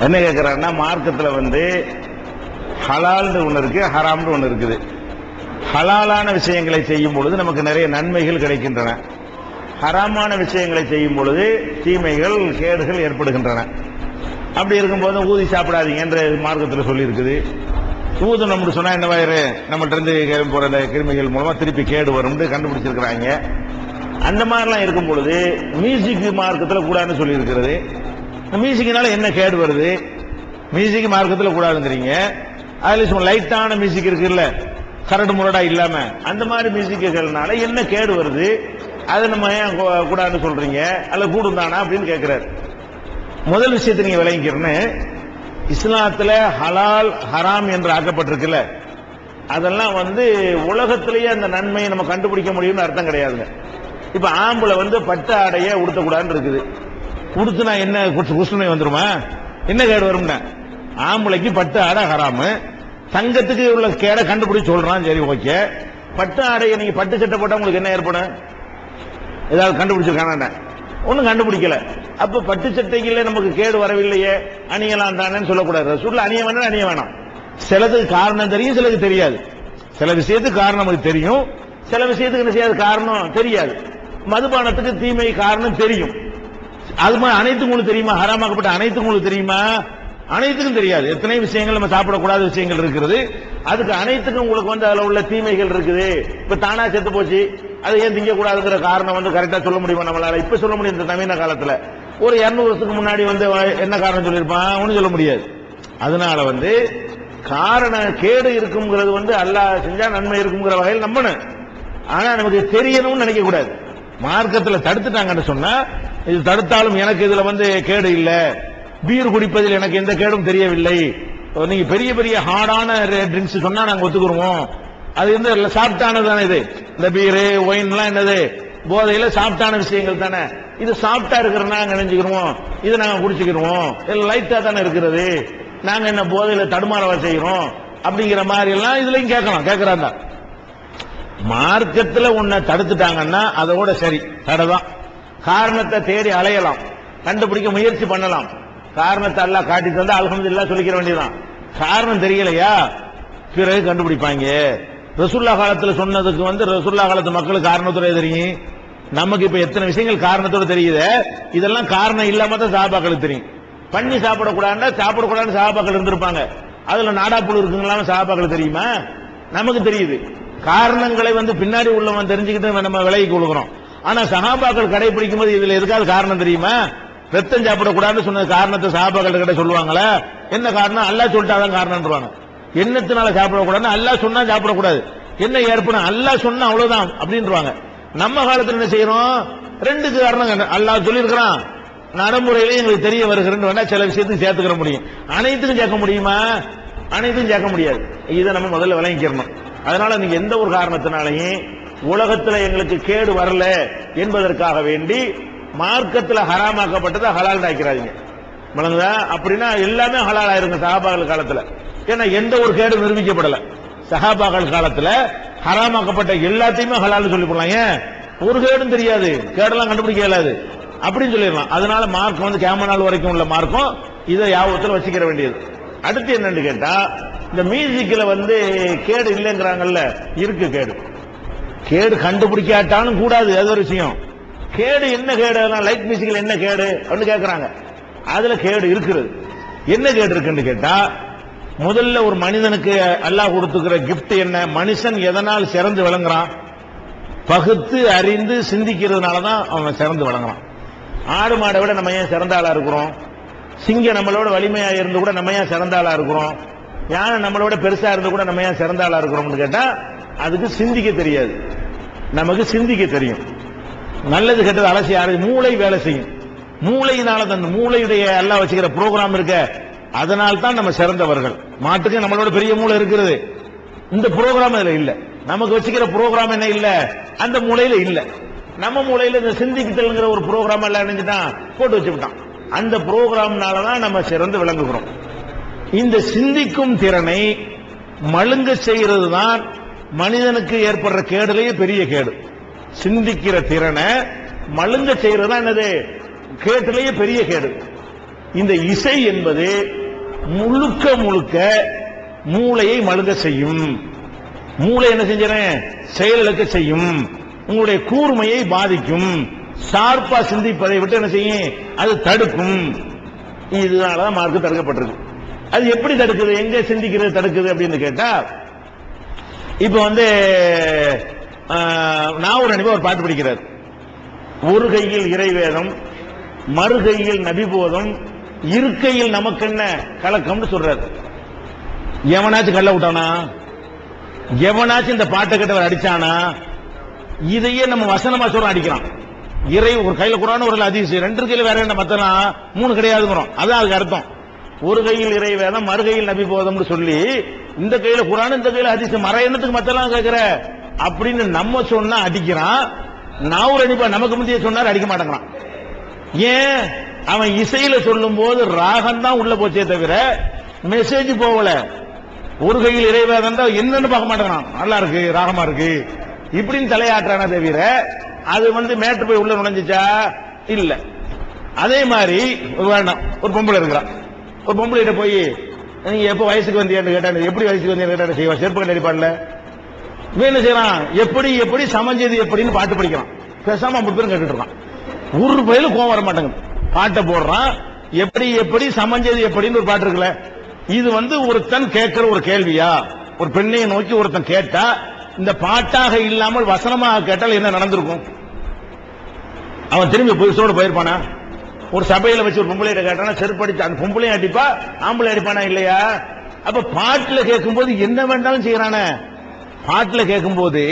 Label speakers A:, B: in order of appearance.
A: என்ன கேட்கிறாருன்னா, மார்க்கத்துல வந்து ஹலால்னு ஒண்ணு இருக்கு, ஹராம்னு ஒண்ணு இருக்குது. ஹலாலான விஷயங்களை செய்யும் பொழுது நமக்கு நிறைய நன்மைகள் கிடைக்கின்றன. ஹராமான விஷயங்களை செய்யும் பொழுது தீமைகள், கேடுகள் ஏற்படுகின்றன. அப்படி இருக்கும்போது ஊதி சாப்பிடாதீங்க என்று மார்க்கத்தில் சொல்லி இருக்குது. ஊது நம்மளுக்கு சொன்னா என்ன வயிறு நம்மகிட்ட இருந்து போற கிருமிகள் மூலமா திருப்பி கேடு வரும் கண்டுபிடிச்சிருக்கிறாங்க. அந்த மாதிரிலாம் இருக்கும் பொழுது மியூசிக் மார்க்கத்தில் கூடாதுன்னு சொல்லி இருக்கிறது. மியூசிக்னால என்ன கேடு வருது? மியூசிக் மார்க்கத்தில் கூடாதுங்கிறீங்க. அதுல லைட்டான மியூசிக் இருக்குல்ல, கரடு முரடா இல்லாம அந்த மாதிரி மியூசிக்குகள்னால என்ன கேடு வருது? அதை நம்ம ஏன் கூடாதுன்னு சொல்றீங்க? அல்ல கூடும் தானா அப்படின்னு கேட்கிறாரு. முதல் விஷயத்தை நீங்க விளங்கிக்கிறேன்னு, இஸ்லாத்துல ஹலால் ஹராம் என்று ஆக்கப்பட்டிருக்குல்ல, அதெல்லாம் வந்து உலகத்திலேயே அந்த நன்மையை நம்ம கண்டுபிடிக்க முடியும்னு அர்த்தம் கிடையாதுங்க. இப்ப ஆம்பளை வந்து பட்டு ஆடைய உடுத்தக்கூடாதுன்னு இருக்குது. உடுத்துனா என்ன குசுமை வந்துருமா? என்ன கேடு வரும்னா, ஆம்பளைக்கு பட்டு ஆடை ஹராமு, தங்கத்துக்கு உள்ள கேடை கண்டுபிடிச்சு சொல்றான். சரி, ஓகே. பட்டு ஆடையை நீங்க பட்டு சட்டை போட்டா உங்களுக்கு என்ன ஏற்படும்? ஏதாவது கண்டுபிடிச்சிருக்கான? ஒன்னும் கண்டுபிடிக்கல. அப்ப பட்டு சட்டைகள நமக்கு கேடு வரவில்லையே, அணியலாம் தானேன்னு சொல்லக்கூடாது. ரசூலுல்லாஹ் அணிய வேணாம், அணிய வேணாம். சிலதுக்கு காரணம் தெரியும், சிலருக்கு தெரியாது. சில விஷயத்துக்கு காரணம் நமக்கு தெரியும், சில விஷயத்துக்கு என்ன செய்யாது காரணம் தெரியாது. மதுபானத்துக்கு தீமை காரணம் தெரியும். அது மாதிரி அனைத்துக்கும் உங்களுக்கு தெரியுமா? ஹராமாக்கப்பட்ட அனைத்துக்கும் உங்களுக்கு தெரியுமா? அனைத்துக்கும் தெரியாது. எத்தனை விஷயங்கள் நம்ம சாப்பிடக்கூடாத விஷயங்கள் இருக்கிறது. அதுக்கு அனைத்துக்கும் உங்களுக்கு வந்து அதுல உள்ள தீமைகள் இருக்குது. இப்ப தானா செத்து போச்சு, அதை ஏன் திங்க கூடாதுங்கிற காரணம் வந்து கரெக்டா சொல்ல முடியுமா நம்மளால? இப்ப சொல்ல முடியும். இந்த நவீன காலத்துல ஒரு 200 வருஷத்துக்கு முன்னாடி வந்து என்ன காரணம் சொல்லியிருப்பான்? ஒன்னும் சொல்ல முடியாது. அதனால வந்து காரண கேடு இருக்குங்கிறது வந்து அல்லாஹ் செஞ்சா நன்மை இருக்குங்கிற வகையில் நம்பணும். ஆனா நமக்கு தெரியணும்னு நினைக்க கூடாது. மார்க்கத்துல தடுத்துட்டாங்கன்னு சொன்னா, இது தடுத்தாலும் எனக்கு இதுல வந்து கேடு இல்ல, பீர் குடிப்பதில் எனக்கு எந்த கேடும் தெரியவில்லை, நீங்க பெரிய பெரிய ஹார்டான ட்ரிங்க்ஸ் சொன்னா நாங்க ஒத்துக்குருவோம், அது வந்து சாப்பிட்டானது தானே. இது இந்த பீரு ஒயின் எல்லாம் என்னது? போதையில சாப்பிட்டான விஷயங்கள் தானே. இது சாப்பிட்டா இருக்கிறனா நாங்க நினைச்சுக்கிறோம், இது நாங்க குடிச்சுக்கிறோம், லைட்டா தானே இருக்கிறது, நாங்க என்ன போதையில தடுமாறவா செய்யறோம் அப்படிங்கிற மாதிரி எல்லாம் இதுலயும் கேட்கலாம். கேட்கிறாங்க. மார்க்கத்துல உன்னை தடுத்துட்டாங்கன்னா அதோட சரி, தடைதான். காரணத்தை தேடி அலையலாம், கண்டுபிடிக்க முயற்சி பண்ணலாம். காரணத்தை எல்லாம் காட்டி தந்தா அல்ஹம்துலில்லாஹ் சொல்லிக்கிற வேண்டியதான். காரணம் தெரியலையா, பிறகு கண்டுபிடிப்பாங்க. ரசூலுல்லாஹ் காலத்துல சொன்னதுக்கு வந்து ரசூலுல்லாஹ் காலத்து மக்களுக்கு காரணத்தோட தெரியும். நமக்கு இப்ப எத்தனை விஷயங்கள் காரணத்தோட தெரியுது. இதெல்லாம் காரணம் இல்லாம தான் சஹாபாக்களுக்கு தெரியும். பண்ணி சாப்பிடக்கூடாதுன்னா சாப்பிடக்கூடாதுன்னு சஹாபாக்கள் இருந்திருப்பாங்க. அதுல நாடாப்புழு இருக்குங்களா சஹாபாக்களுக்கு தெரியுமா? நமக்கு தெரியுது. காரணங்களை வந்து பின்னாடி உள்ளவன் தெரிஞ்சுக்கிட்டு நம்ம விலைக்கு கொடுக்கிறோம். ஆனா சஹாபாக்கள் கடைபிடிக்கும் போது இதுல எதுக்காவது காரணம் தெரியுமா? ரத்தம் சாப்பிடக்கூடாதுன்னு சொன்ன காரணத்தை சஹாபாக்கள் கிட்ட சொல்லுவாங்களா? என்ன காரணம்? அல்லாஹ் சொல்லிட்டாதான் காரணம்ன்றாங்க. என்னத்தினால சாப்பிடக்கூடாதுன்னு அல்லாஹ் சொன்னா சாப்பிடக்கூடாது, என்ன ஏற்படும்? அல்லாஹ் சொன்னா அவ்வளவுதான் அப்படின்றாங்க. நம்ம காலத்துல என்ன செய்யறோம்? ரெண்டுக்கு காரணம் அல்லாஹ் சொல்லியிருக்கிறான், நடைமுறையிலே எங்களுக்கு தெரிய வருகிறேன்னு வேணா சில விஷயத்துக்கு சேர்த்துக்கிற முடியும். அனைத்துக்கும் சேர்க்க முடியுமா? அனைத்துக்கும் சேர்க்க முடியாது. இதை நம்ம முதல்ல விளங்கிக்கிறணும். அதனால நீங்க எந்த ஒரு காரணத்தினாலையும் உலகத்துல எங்களுக்கு கேடு வரல என்பதற்காக வேண்டி மார்க்கத்துல ஹராமாக்கப்பட்டதை ஹலால் ஆக்கிறாதீங்க. விளங்குதா? அப்படின்னா எல்லாமே ஹலால் ஆயிருங்க சஹாபாக்கள் காலத்துல. ஏன்னா எந்த ஒரு கேடு நிரூபிக்கப்படல. சஹாபாக்கள் காலத்துல ஹராமாக்கப்பட்ட எல்லாத்தையுமே ஹலால் சொல்லி போடலாம். ஏன்? ஒரு கேடும் தெரியாது, கேடெல்லாம் கண்டுபிடிக்க இயலாது அப்படின்னு சொல்லிடலாம். அதனால மார்க்கம் வந்து கியாமத் நாள் வரைக்கும் உள்ள மார்க்கம், இதை யாபத்துல வச்சுக்கிற வேண்டியது. அடுத்து என்னன்னு கேட்டா, இந்த மியூசிக்ல வந்து கேடு இல்லைங்கிறாங்கல்ல, இருக்கு கேடு. கேடு கண்டுபிடிக்காட்டாலும் கூடாது, அது ஒரு விஷயம். கேடு என்ன கேடு? லைட் மியூசிக்ல என்ன கேடு அப்படின்னு கேட்கறாங்க. அதுல கேடு இருக்கிறது. என்ன கேடு இருக்குன்னு கேட்டா, முதல்ல ஒரு மனிதனுக்கு அல்லாஹ் கொடுத்துக்கிற கிஃப்ட் என்ன? மனுஷன் எதனால் சிறந்து விளங்குறான்? பகுத்து அறிந்து சிந்திக்கிறதுனாலதான் அவன் சிறந்து விளங்குறான். ஆடு மாடை விட நம்ம ஏன் சிறந்த ஆளா இருக்கிறோம்? சிங்கம் நம்மளோட வலிமையா இருந்து கூட நம்ம ஏன் சிறந்த ஆளா இருக்கிறோம்? யானை நம்மளோட பெருசா இருந்து கூட நம்ம ஏன் சிறந்த ஆளா இருக்கிறோம்னு கேட்டா, அதுக்கு சிந்திக்க தெரியாது, நமக்கு சிந்திக்க தெரியும். நல்லது கெட்டது அலசி யாரு? மூளை வேலை செய்யும். மூளையினால தான் மூளையுடைய எல்லாம் வச்சுக்கிற ப்ரோக்ராம் இருக்க, அதனால தான் நம்ம சிறந்தவர்கள். மாட்டுக்கு நம்மளோட பெரிய மூளை இருக்கிறது, இந்த ப்ரோக்ராம் அதுல இல்ல. நமக்கு வச்சுக்கிற ப்ரோக்ராம் என்ன இல்ல? அந்த மூளையில இல்ல. நம்ம மூளையில இந்த சிந்திக்குதல்ங்கிற ஒரு ப்ரோக்ராம் எல்லாம் நினைச்சுட்டான், போட்டு வச்சுட்டான். அந்த ப்ரோக்ராம்னாலதான் நம்ம சிறந்து விளங்குகிறோம். இந்த சிந்திக்கும் திறனை மழுங்க செய்யறது தான் மனிதனுக்கு ஏற்படுற கேடுலேயே பெரிய கேடு. சிந்திக்கிற திறனை மழுங்க செய்யறது தான் என்னது? கேட்டுலேயே பெரிய கேடு. இந்த இசை என்பது முழுக்க முழுக்க மூளையை மழுங்க செய்யும். மூளை என்ன செஞ்சேன் செயலிழக்க செய்யும். உங்களுடைய கூர்மையை பாதிக்கும். ஷார்ப்பா சிந்திப்பதை விட்டு என்ன செய்யும், அது தடுக்கும். இதனாலதான் மார்க் தடுக்கப்பட்டிருக்கு. அது எப்படி தடுக்குது, எங்க சிந்திக்கிறது தடுக்குது அப்படின்னு கேட்டா, இப்ப நான் ஒரு பாட்டு படிக்கிறார். ஒரு கையில் இறைவேதம், மறுகையில் நபிபோதம், இருக்கையில் நமக்கு என்ன கலக்கம்னு சொல்றாரு. எவனாச்சும் கள்ள விட்டானா, எவனாச்சும் இந்த பாட்டை கிட்ட அடிச்சானா? இதையே நம்ம வசனமா சொல்ற அடிக்கிறான். இறை ஒரு கையில குரான், ஒரு ஹதீஸ், ரெண்டு கையில வேற என்ன மத்தலாம், மூணு கிடையாதுங்கிறோம். அதான் அதுக்கு அர்த்தம். ஒரு கையில் இறை வேதம், மறுகையில் நபி போதம்னு சொல்லி இந்த கையில குரான், இந்த கையில ஹதீஸ், மர எண்ணத்துக்கு மத்தலாம் கேட்கிற அப்படின்னு நம்ம சொன்னா அடிக்கிறான். நான் அடிப்பா நமக்கு முந்தைய சொன்னார் அடிக்க மாட்டேங்கிறான். ஏன்? அவன் இசையில சொல்லும் போது ராகம் தான் உள்ள போச்சே தவிர மெசேஜ் போகல. ஒரு கையில் இறைவேதம் தான் என்னன்னு பார்க்க மாட்டேங்கிறான். நல்லா இருக்கு, ராகமா இருக்கு இப்படின்னு தலையாட்டுறான தவிர அது மேட்டு போய் உள்ள நுழைஞ்சிச்சா இல்ல. அதே மாதிரி வேண்டாம், ஒரு பொம்பளை இருக்கிறான். ஒரு பொம்பளை போய் நீங்க எப்ப வயசுக்கு வந்தீங்கன்னு கேட்டா, எப்படி வயசுக்கு வந்தீங்கன்னு கேட்டா செய்வா, செருப்பு கண்டு அடிப்பான்ல. என்ன செய்யறான், எப்படி எப்படி சமைஞ்சது எப்படின்னு பாட்டு படிக்கிறான். பேசாம 50 பேரும் கேட்டுட்டு இருக்கான். ஒரு பயில கோவம் வர மாட்டேங்குது. பாட்டை போடுறான், எப்படி எப்படி சமைஞ்சது எப்படின்னு ஒரு பாட்டு இருக்குல்ல. இது ஒருத்தன் கேட்கிற ஒரு கேள்வியா? ஒரு பெண்ணையை நோக்கி ஒருத்தன் கேட்டா, இந்த பாட்டாக இல்லாமல் வசனமாக கேட்டால் என்ன நடந்திருக்கும்? அவன் திரும்பி புதுசோடு போயிருப்பானா? ஒரு சபையில வச்சு ஒரு பொம்பளை கேட்டானா செருப்படிச்சு அந்த பொம்பளையும் அடிப்பா, ஆம்பளை அடிப்பானா இல்லையா? அப்ப பாட்டுல கேட்கும் போது என்ன வேண்டாலும் செய்யறானே. பாட்டுல கேட்கும் போது